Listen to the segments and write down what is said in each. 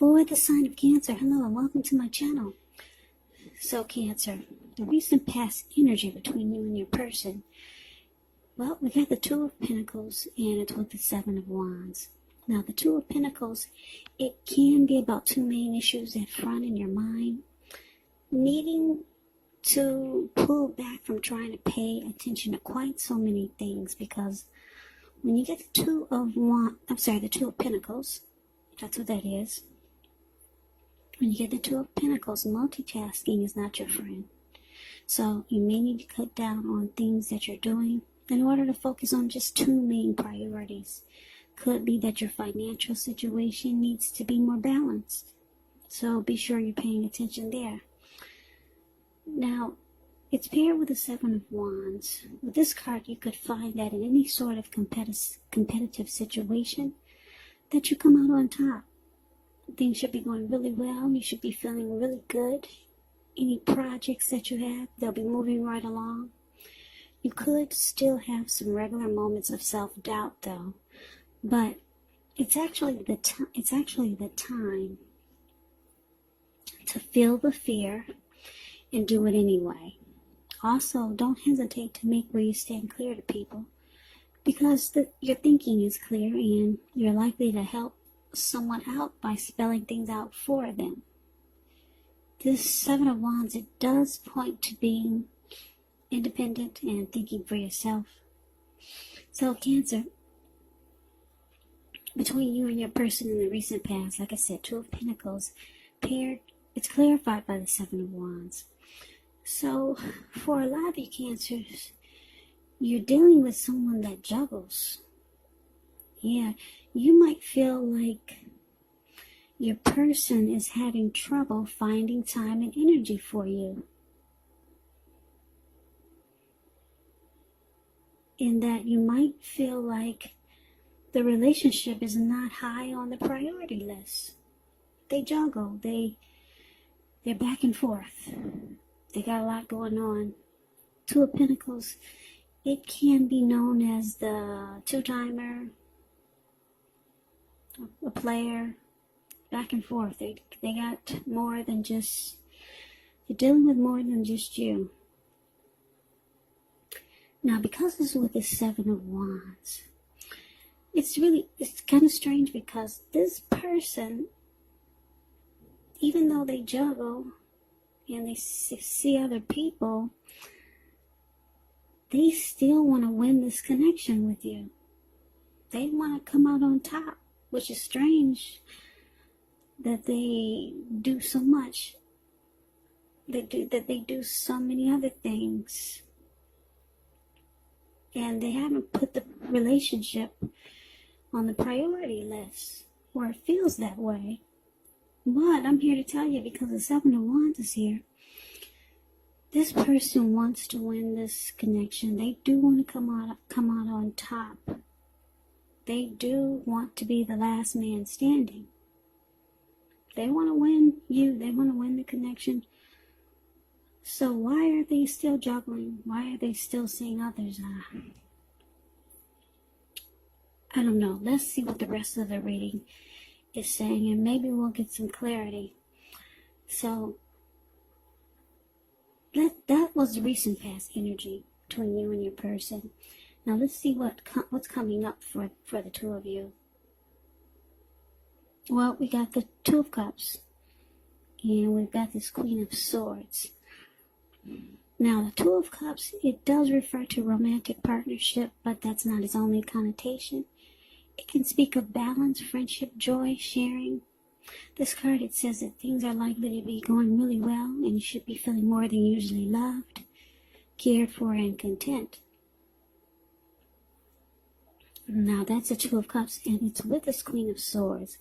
For the sign of Cancer, hello and welcome to my channel. So Cancer, the recent past energy between you and your person. Well, we got the Two of Pentacles and it's with the Seven of Wands. Now the Two of Pentacles, it can be about two main issues at front in your mind. Needing to pull back from trying to pay attention to quite so many things, because when you get the Two of Pentacles, that's what that is. When you get the Two of Pentacles, multitasking is not your friend. So you may need to cut down on things that you're doing in order to focus on just two main priorities. Could be that your financial situation needs to be more balanced. So be sure you're paying attention there. Now, it's paired with the Seven of Wands. With this card, you could find that in any sort of competitive situation, that you come out on top. Things should be going really well. You should be feeling really good. Any projects that you have, they'll be moving right along. You could still have some regular moments of self-doubt, though. But it's actually the time to feel the fear and do it anyway. Also, don't hesitate to make where you stand clear to people, because your thinking is clear and you're likely to help someone out by spelling things out for them. This Seven of Wands, it does point to being independent and thinking for yourself. So Cancer, between you and your person in the recent past, like I said, Two of Pentacles paired, it's clarified by the Seven of Wands. So for a lot of you Cancers, you're dealing with someone that juggles. Yeah, you might feel like your person is having trouble finding time and energy for you. In that you might feel like the relationship is not high on the priority list. They juggle, they're back and forth. They got a lot going on. Two of Pentacles, it can be known as the two-timer, a player, back and forth. They got more than just, you're dealing with more than just you. Now, because this is with the Seven of Wands, it's kind of strange, because this person, even though they juggle and they see other people, they still want to win this connection with you. They want to come out on top, which is strange that they do so much. They do so many other things. And they haven't put the relationship on the priority list, or it feels that way. But I'm here to tell you, because the Seven of Wands is here, this person wants to win this connection. They do want to come out on top. They do want to be the last man standing. They want to win you. They want to win the connection. So why are they still juggling? Why are they still seeing others? I don't know. Let's see what the rest of the reading is saying, and maybe we'll get some clarity. So that was the recent past energy between you and your person. Now let's see what's coming up for the two of you. Well, we got the Two of Cups, and we've got this Queen of Swords. Now, the Two of Cups, it does refer to romantic partnership, but that's not its only connotation. It can speak of balance, friendship, joy, sharing. This card, it says that things are likely to be going really well, and you should be feeling more than usually loved, cared for, and content. Now, that's the Two of Cups, and it's with this Queen of Swords.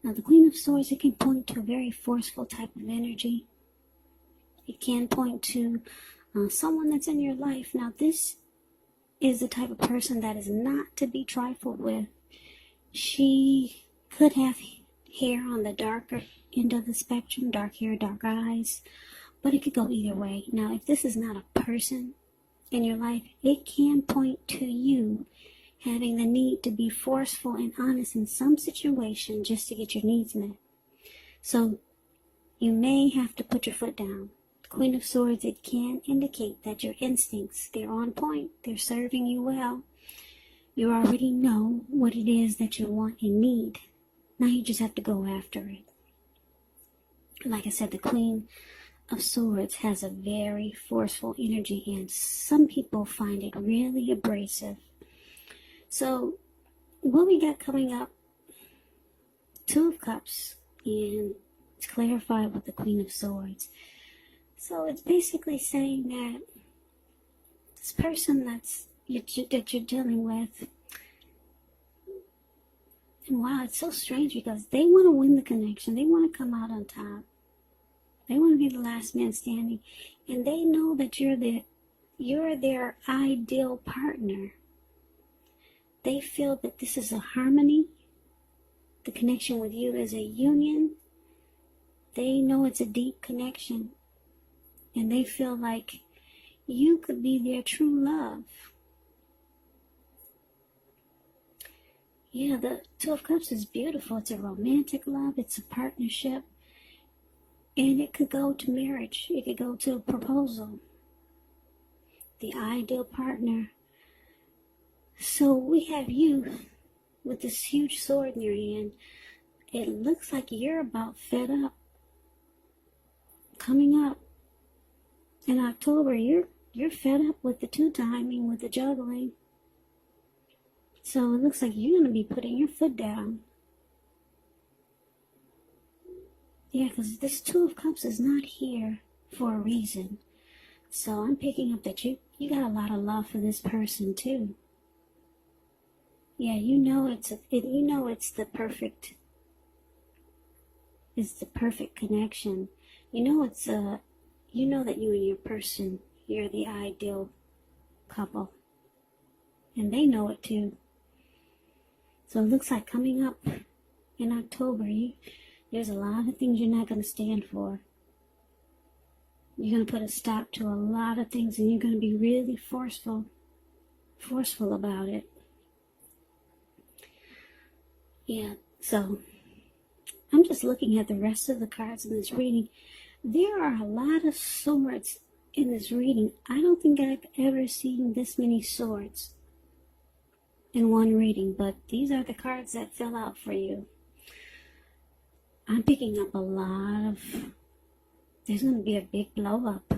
Now, the Queen of Swords, it can point to a very forceful type of energy. It can point to someone that's in your life. Now, this is the type of person that is not to be trifled with. She could have hair on the darker end of the spectrum, dark hair, dark eyes, but it could go either way. Now, if this is not a person in your life, it can point to you having the need to be forceful and honest in some situation just to get your needs met. So you may have to put your foot down. The Queen of Swords, it can indicate that your instincts, they're on point. They're serving you well. You already know what it is that you want and need. Now you just have to go after it. Like I said, the Queen of Swords has a very forceful energy, and some people find it really abrasive. So what we got coming up, Two of Cups, and it's clarified with the Queen of Swords. So it's basically saying that this person that you're dealing with, and wow, it's so strange because they want to win the connection. They want to come out on top. They want to be the last man standing, and they know that you're their ideal partner. They feel that this is a harmony. The connection with you is a union. They know it's a deep connection, and they feel like you could be their true love. Yeah, the Two of Cups is beautiful. It's a romantic love. It's a partnership. And it could go to marriage. It could go to a proposal. The ideal partner. So we have you with this huge sword in your hand. It looks like you're about fed up. Coming up in October, you're fed up with the two-timing, with the juggling. So it looks like you're going to be putting your foot down. Yeah, because this Two of Cups is not here for a reason. So I'm picking up that you got a lot of love for this person too. Yeah, you know it's the perfect connection. You know that you and your person, you're the ideal couple. And they know it too. So it looks like coming up in October, there's a lot of things you're not going to stand for. You're going to put a stop to a lot of things, and you're going to be really forceful about it. Yeah, so I'm just looking at the rest of the cards in this reading. There are a lot of swords in this reading. I don't think I've ever seen this many swords in one reading, but these are the cards that fell out for you. I'm picking up a lot of, there's going to be a big blow up.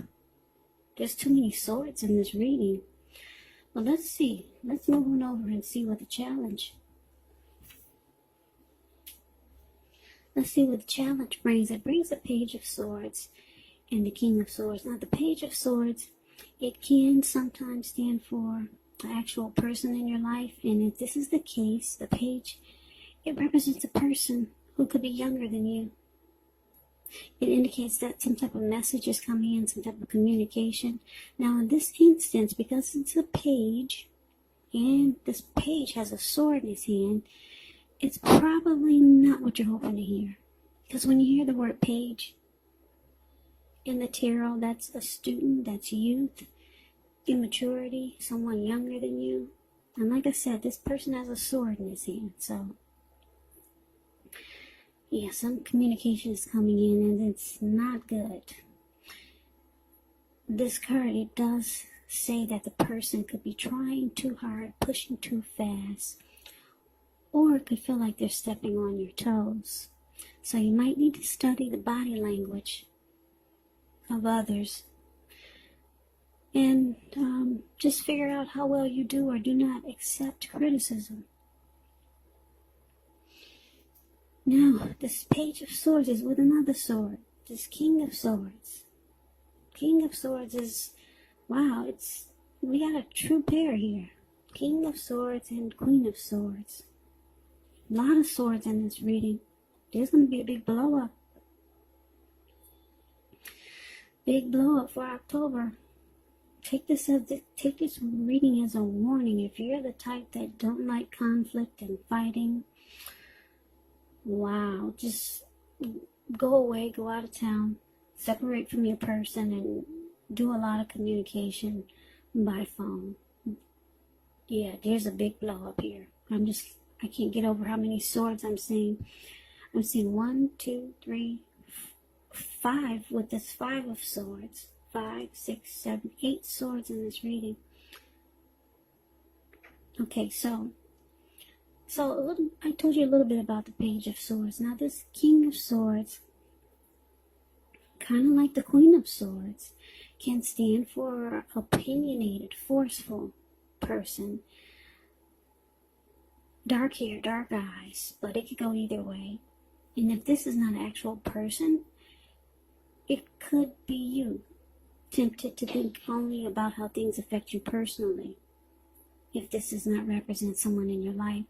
There's too many swords in this reading. Well, let's see. Let's move on over and see what the challenge. Let's see what the challenge brings. It brings the Page of Swords and the King of Swords. Now, the Page of Swords, it can sometimes stand for an actual person in your life. And if this is the case, the page, it represents a person who could be younger than you. It indicates that some type of message is coming in, some type of communication. Now, in this instance, because it's a page, and this page has a sword in his hand, it's probably not what you're hoping to hear. Because when you hear the word page in the tarot, that's a student, that's youth, immaturity, someone younger than you. And like I said, this person has a sword in his hand, so yeah, some communication is coming in, and it's not good. This card, it does say that the person could be trying too hard, pushing too fast, or it could feel like they're stepping on your toes. So you might need to study the body language of others, and just figure out how well you do or do not accept criticism. Now, this Page of Swords is with another sword. This King of Swords. King of Swords is, wow, we got a true pair here. King of Swords and Queen of Swords. A lot of swords in this reading. There's going to be a big blow up. Big blow up for October. Take this reading as a warning. If you're the type that don't like conflict and fighting, wow, just go away, go out of town, separate from your person, and do a lot of communication by phone. Yeah, there's a big blow up here. I can't get over how many swords I'm seeing. I'm seeing 1, 2, 3, 5 with this 5 of swords. 5, 6, 7, 8 swords in this reading. Okay, so I told you a little bit about the Page of Swords. Now this King of Swords, kind of like the Queen of Swords, can stand for opinionated, forceful person. Dark hair, dark eyes, but it could go either way. And if this is not an actual person, it could be you, tempted to think only about how things affect you personally, if this does not represent someone in your life.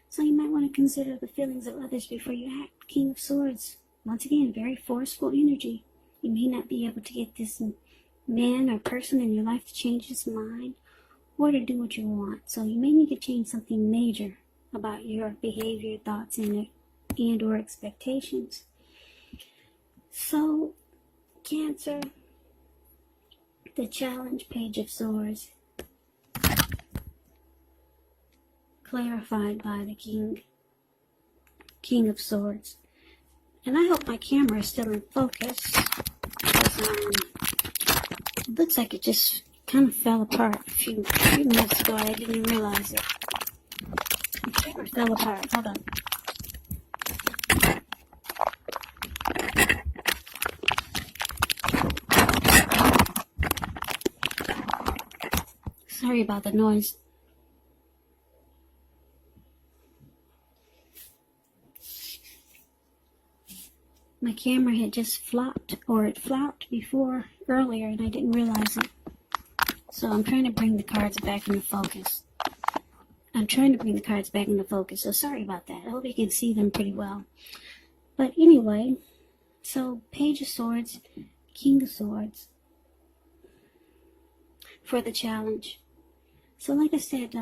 So you might want to consider the feelings of others before you act. King of Swords, once again, very forceful energy. You may not be able to get this man or person in your life to change his mind or to do what you want. So you may need to change something major about your behavior, thoughts, and or expectations. So, Cancer, the challenge Page of Swords, clarified by the King of Swords. And I hope my camera is still in focus, because it looks like it just kind of fell apart a few minutes ago. I didn't even realize it. The camera fell apart. Hold on. Sorry about the noise. My camera had just flopped, or it flopped before earlier, and I didn't realize it. So I'm trying to bring the cards back into focus. So sorry about that. I hope you can see them pretty well. But anyway, so Page of Swords, King of Swords for the challenge. So like I said,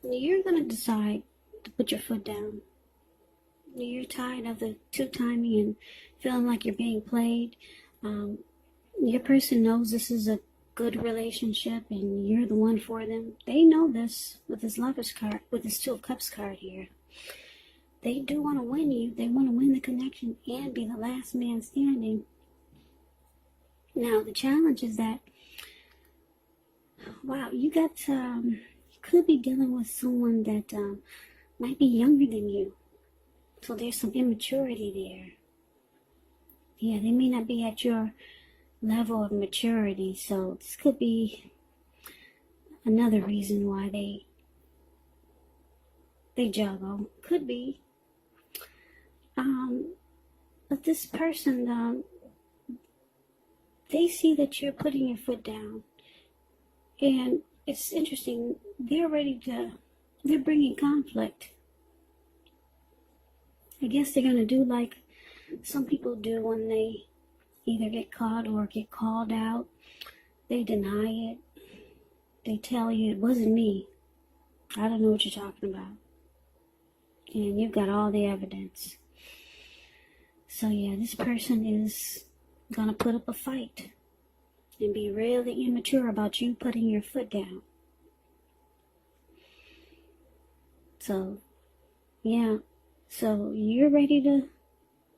you're going to decide to put your foot down. You're tired of the two-timing and feeling like you're being played. Your person knows this is a good relationship and you're the one for them. They know this with this Lover's card, with this Two of Cups card here. They do want to win you. They want to win the connection and be the last man standing. Now, the challenge is that, wow, you could be dealing with someone that might be younger than you. So there's some immaturity there. Yeah, they may not be at your level of maturity. So this could be another reason why they juggle. Could be. But this person, they see that you're putting your foot down. And it's interesting. They're bringing conflict. I guess they're going to do like some people do when they either get caught or get called out. They deny it. They tell you it wasn't me. I don't know what you're talking about. And you've got all the evidence. So yeah, this person is going to put up a fight and be really immature about you putting your foot down. So, yeah. So you're ready to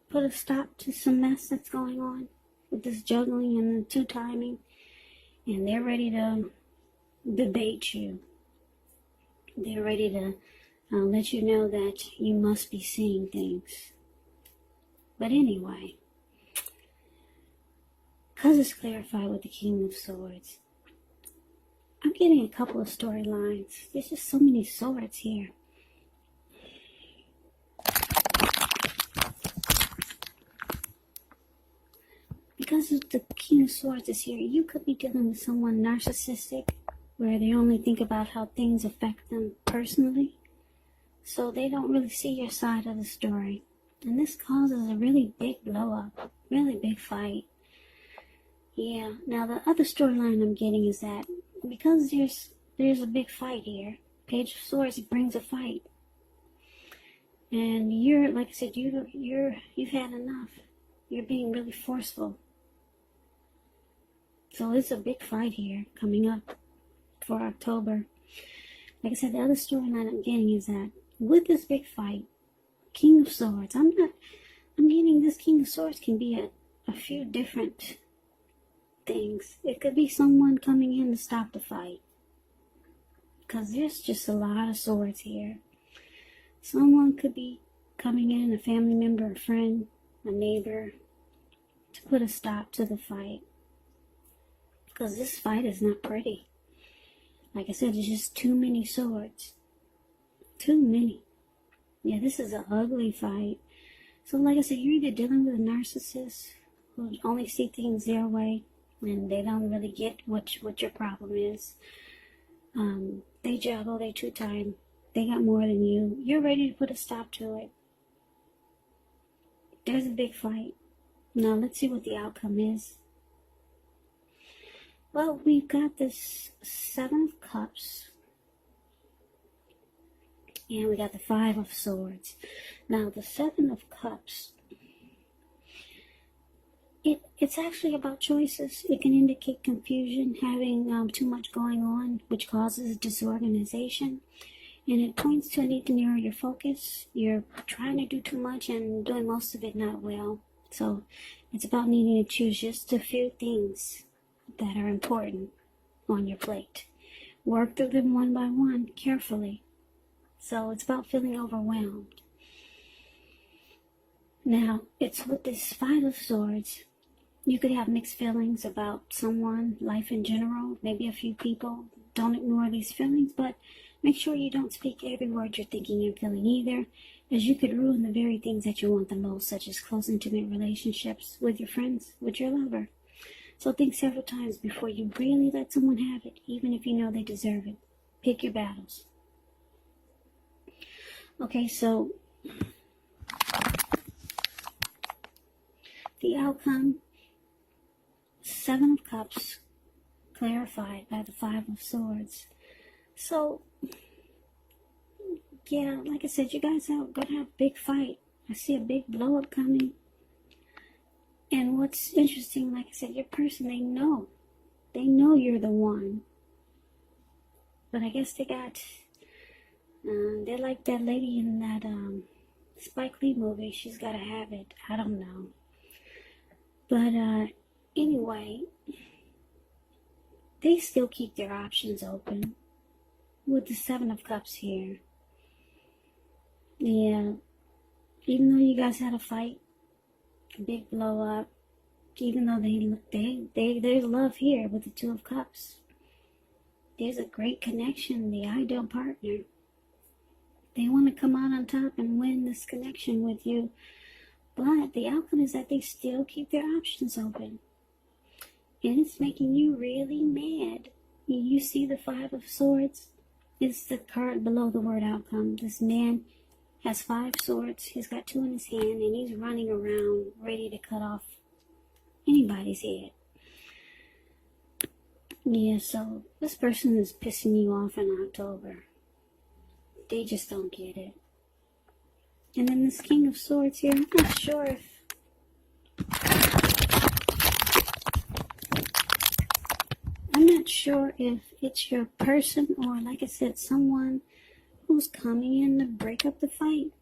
put a stop to some mess that's going on with this juggling and the two-timing. And they're ready to debate you. They're ready to let you know that you must be seeing things. But anyway, because it's clarified with the King of Swords, I'm getting a couple of storylines. There's just so many swords here. Because the King of Swords is here, you could be dealing with someone narcissistic, where they only think about how things affect them personally. So they don't really see your side of the story. And this causes a really big blow up, really big fight. Yeah, now the other storyline I'm getting is that because there's a big fight here, Page of Swords brings a fight. And you're, like I said, you've had enough. You're being really forceful. So it's a big fight here coming up for October. Like I said, the other storyline I'm getting is that with this big fight, King of Swords. I'm getting this King of Swords can be a few different things. It could be someone coming in to stop the fight, because there's just a lot of swords here. Someone could be coming in, a family member, a friend, a neighbor, to put a stop to the fight, because this fight is not pretty. Like I said, there's just too many swords. Too many. Yeah, this is an ugly fight. So like I said, you're either dealing with a narcissist who only see things their way, and they don't really get what your problem is. They juggle, they two-time, they got more than you. You're ready to put a stop to it. There's a big fight. Now let's see what the outcome is. Well, we've got this 7 of Cups. And we got the 5 of Swords. Now the 7 of Cups, it's actually about choices. It can indicate confusion, having too much going on, which causes disorganization. And it points to a need to narrow your focus. You're trying to do too much and doing most of it not well. So it's about needing to choose just a few things that are important on your plate. Work through them one by one, carefully. So it's about feeling overwhelmed. Now, it's with this 5 of Swords. You could have mixed feelings about someone, life in general, maybe a few people. Don't ignore these feelings, but make sure you don't speak every word you're thinking and feeling either, as you could ruin the very things that you want the most, such as close, intimate relationships with your friends, with your lover. So think several times before you really let someone have it, even if you know they deserve it. Pick your battles. Okay, so the outcome, 7 of Cups, clarified by the 5 of Swords. So, yeah, like I said, you guys are going to have a big fight. I see a big blow up coming. And what's interesting, like I said, your person, they know you're the one. But I guess they got, they're like that lady in that Spike Lee movie. She's got to have it. I don't know. But anyway, they still keep their options open with the 7 of Cups here. Yeah, even though you guys had a fight, a big blow up, even though there's love here with the 2 of Cups. There's a great connection, the ideal partner. They want to come out on top and win this connection with you. But the outcome is that they still keep their options open. And it's making you really mad. You see the 5 of Swords? It's the card below the word outcome. This man has 5 swords. He's got 2 in his hand, and he's running around ready to cut off anybody's head. Yeah, so this person is pissing you off in October. They just don't get it. And then this King of Swords here, I'm not sure if it's your person or, like I said, someone who's coming in to break up the fight.